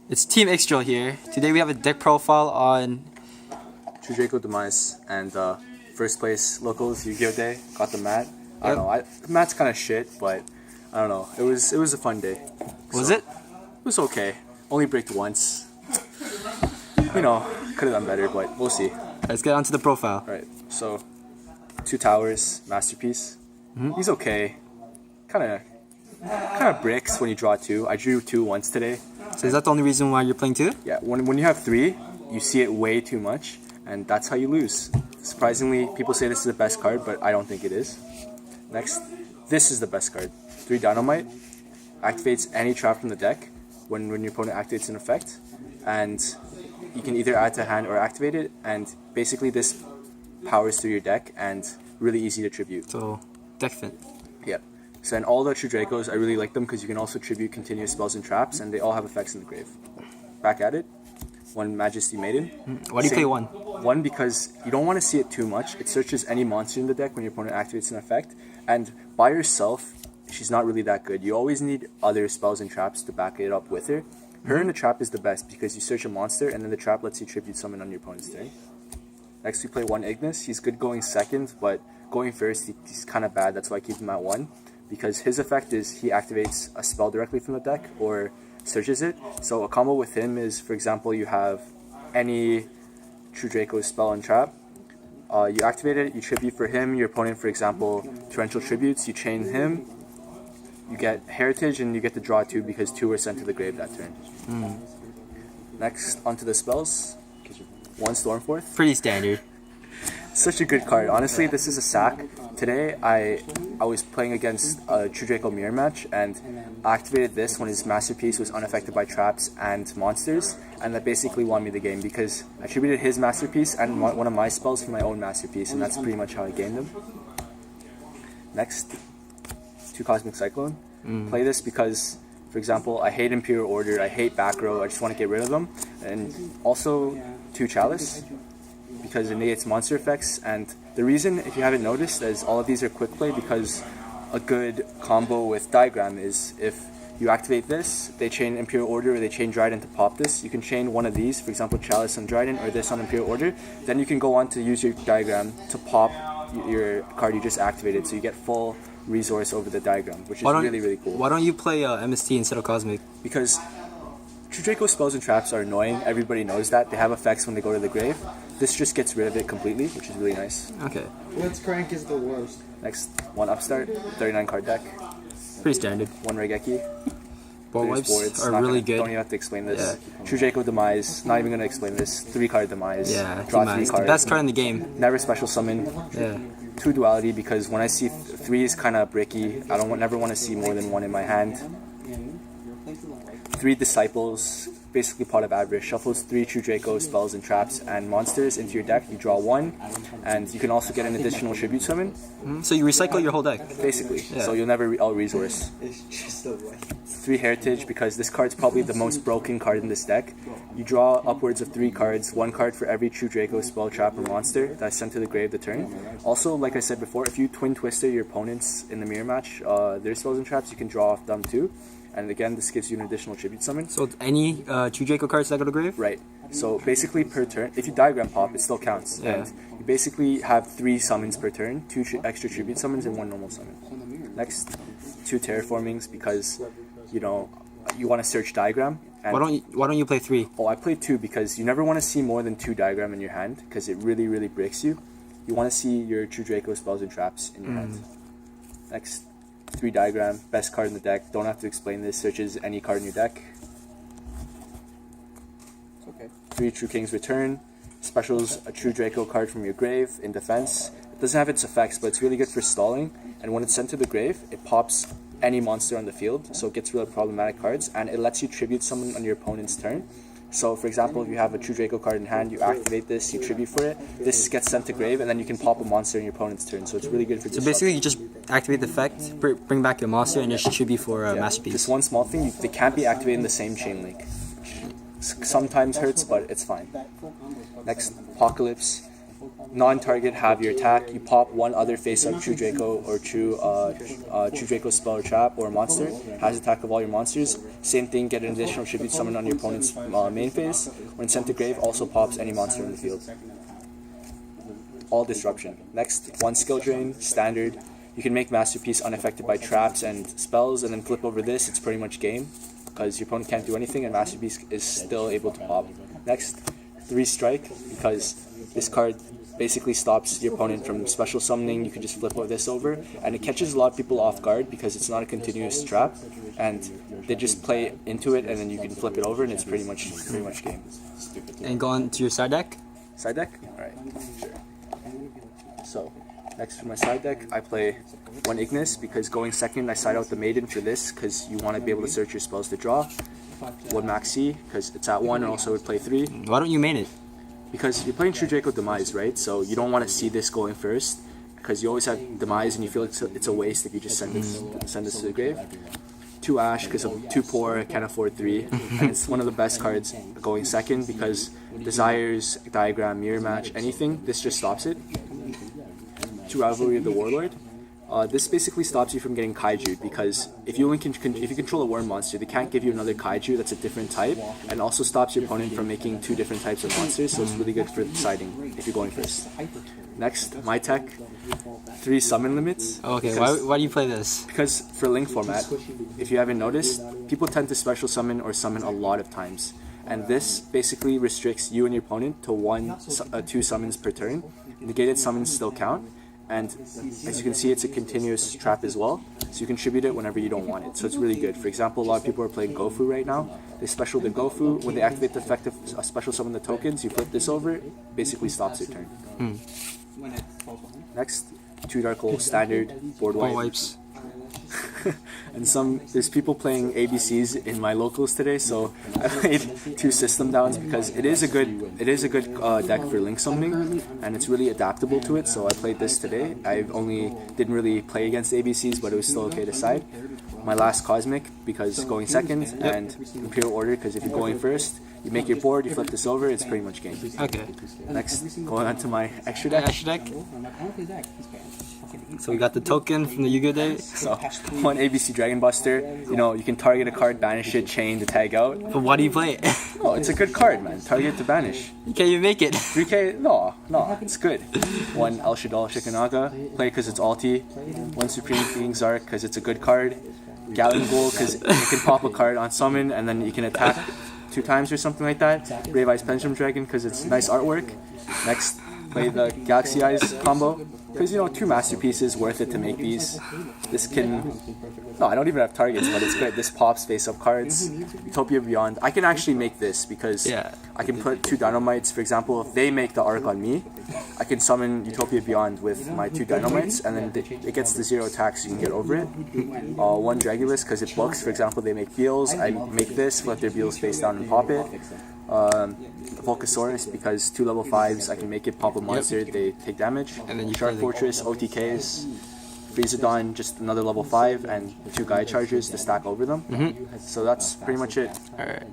It's Team Xdrill here. Today we have a deck profile on Draco, Demise, and first place locals Yu-Gi-Oh Day. Got the mat. I don't know. The mat's kind of shit, but I don't know. It was a fun day. Was it? It was okay. Only bricked once. You know, could have done better, but we'll see. Let's get on to the profile. Right. So, 2 towers, masterpiece. He's okay. Kind of bricks when you draw 2. I drew 2 once today. So is that the only reason why you're playing 2? Yeah. When you have 3, you see it way too much, and that's how you lose. Surprisingly, people say this is the best card, but I don't think it is. Next, this is the best card. 3 Dynamite. Activates any trap from the deck when your opponent activates an effect. And you can either add to hand or activate it. And basically this powers through your deck and really easy to tribute. So, deck fit. Yep. So in all the True Dracos, I really like them because you can also tribute continuous spells and traps, and they all have effects in the grave. Back at it. 1 Majesty Maiden. Why do you play 1? 1 because you don't want to see it too much. It searches any monster in the deck when your opponent activates an effect. And by herself, she's not really that good. You always need other spells and traps to back it up with her. Her in the trap is the best because you search a monster and then the trap lets you tribute summon on your opponent's turn. Next we play 1 Ignis. He's good going second, but going first he's kind of bad. That's why I keep him at 1. Because his effect is he activates a spell directly from the deck or searches it. So a combo with him is, for example, you have any True Draco spell and trap. You activate it, you tribute for him, your opponent, for example, torrential tributes, you chain him, you get heritage, and you get to draw 2 because 2 were sent to the grave that turn. Next, onto the spells. 1 Stormforth. Pretty standard. Such a good card. Honestly, this is a sack. Today, I was playing against a True Draco mirror match, and I activated this when his masterpiece was unaffected by traps and monsters, and that basically won me the game because I attributed his masterpiece and one of my spells for my own masterpiece, and that's pretty much how I gained him. Next, 2 Cosmic Cyclone. Play this because, for example, I hate Imperial Order, I hate back row, I just want to get rid of them, and also 2 Chalice, because it negates monster effects. And the reason, if you haven't noticed, is all of these are quick play because a good combo with Diagram is if you activate this, they chain Imperial Order or they chain Dryden to pop this. You can chain one of these, for example Chalice on Dryden or this on Imperial Order. Then you can go on to use your Diagram to pop your card you just activated, so you get full resource over the Diagram, which is really cool. Why don't you play MST instead of Cosmic? Because True Draco spells and traps are annoying. Everybody knows that. They have effects when they go to the grave. This just gets rid of it completely, which is really nice. Okay. Blitzcrank is the worst. Next, 1 Upstart, 39 card deck. Pretty standard. 1 Regeki. Board wipes are really good. Don't even have to explain this. Yeah. True Draco Demise, not even going to explain this. 3 card Demise. Yeah, Draw Demise. 3 cards. The best card in the game. Never special summon. Yeah. 2 Duality because when I see 3 is kind of bricky. I never want to see more than 1 in my hand. 3 Disciples, basically Pot of Avarice. Shuffles 3 True Draco spells and traps and monsters into your deck. You draw 1, and you can also get an additional tribute summon. So you recycle your whole deck. Basically, Yeah. so you'll never out-resource. It's just a way. 3 Heritage because this card's probably the most broken card in this deck. You draw upwards of 3 cards, 1 card for every True Draco spell, trap, or monster that's sent to the grave the turn. Also, like I said before, if you Twin Twister your opponents in the mirror match, their spells and traps, you can draw off them too. And again, this gives you an additional tribute summon. So any True Draco cards that go to grave? Right. So basically per turn, if you Diagram pop, it still counts. Yeah. And you basically have 3 summons per turn, 2 extra tribute summons and 1 normal summon. Next, 2 Terraformings because, you know, you want to search Diagram. And Why don't you play 3? Oh, I played 2 because you never want to see more than 2 Diagram in your hand because it really breaks you. You want to see your True Draco spells and traps in your hand. Next, 3 Diagram, best card in the deck. Don't have to explain this. Searches any card in your deck. Okay. 3 True King's Return. Specials a True Draco card from your grave in defense. It doesn't have its effects, but it's really good for stalling. And when it's sent to the grave, it pops any monster on the field, so it gets rid of problematic cards, and it lets you tribute someone on your opponent's turn. So, for example, if you have a True Draco card in hand, you activate this, you tribute for it, this gets sent to grave, and then you can pop a monster in your opponent's turn, so it's really good for So basically you just activate the effect, bring back your monster, and just tribute for a masterpiece. Just one small thing, they can't be activated in the same chain link, which sometimes hurts, but it's fine. Next, Apocalypse. non-target have your attack. You pop one other face-up True Draco or True Draco spell or trap or monster. Has attack of all your monsters. Same thing. Get an additional tribute summon on your opponent's main phase. When sent to grave, also pops any monster in the field. All disruption. Next, one skill drain, standard. You can make Masterpiece unaffected by traps and spells, and then flip over this. It's pretty much game because your opponent can't do anything, and Masterpiece is still able to pop. Next, 3 strike, because this card basically stops your opponent from special summoning. You can just flip this over, and it catches a lot of people off guard because it's not a continuous trap, and they just play into it, and then you can flip it over, and it's pretty much game. And go on to your side deck. Side deck? Alright, sure. So, next for my side deck, I play 1 Ignis, because going second, I side out the Maiden for this, because you want to be able to search your spells to draw. 1 Maxi, because it's at 1, and also would play 3. Why don't you main it? Because you're playing True Draco Demise, right? So you don't want to see this going first, because you always have Demise, and you feel it's a waste if you just send this to the grave. 2 Ash, because I'm too poor, I can't afford 3, and it's one of the best cards going second, because Desires, Diagram, Mirror Match, anything, this just stops it. 2 Rivalry of the Warlord. This basically stops you from getting Kaiju, because if you control a worm monster, they can't give you another Kaiju that's a different type, and also stops your opponent from making 2 different types of monsters, so it's really good for deciding if you're going first. Next, my tech, 3 summon limits. Okay, why do you play this? Because for Link format, if you haven't noticed, people tend to special summon or summon a lot of times, and this basically restricts you and your opponent to 2 summons per turn. Negated summons still count. And as you can see, it's a continuous trap as well, so you can tribute it whenever you don't want it. So it's really good. For example, a lot of people are playing Gofu right now. They special the Gofu. When they activate the effect of special summon the tokens, you flip this over, basically stops your turn. Next, 2 Dark Hole standard board wipes. And there's people playing ABCs in my locals today, so I played 2 system downs because it is a good deck for link summoning, and it's really adaptable to it. So I played this today. I didn't really play against ABCs, but it was still okay to side. My last Cosmic, because going second, and Imperial Order, because if you're going first, you make your board, you flip this over, it's pretty much game. Okay. Next, going on to my extra deck. So we got the token from the Yu-Gi-Oh day. So 1 ABC Dragon Buster. You know, you can target a card, banish it, chain to tag out. But why do you play it? Oh, it's a good card, man. Target to banish. You can't even make it. 3k? No, it's good. 1 El Shaddai Shikanaga. Play because it's alti. 1 Supreme Being Zark because it's a good card. Gallon Goal because you can pop a card on summon and then you can attack 2 times or something like that. Brave Eyes Pendulum Dragon because it's nice artwork. Next, play the Galaxy Eyes combo. Because, you know, 2 masterpieces worth it to make these. This can... No, I don't even have targets, but it's good. This pops face-up cards. Utopia Beyond. I can actually make this because I can put 2 Dynamites. For example, if they make the arc on me, I can summon Utopia Beyond with my 2 Dynamites, and then it gets the 0 attack so you can get over it. 1 Dragulus because it books. For example, they make Beals. I make this, let their Beals face down and pop it. Volcasaurus because 2 level 5s, I can make it pop a monster, they take damage. And then Shark Fortress, OTKs, Freezodon, just another level 5, and 2 Gaia Chargers to stack over them. So that's pretty much it. Alright.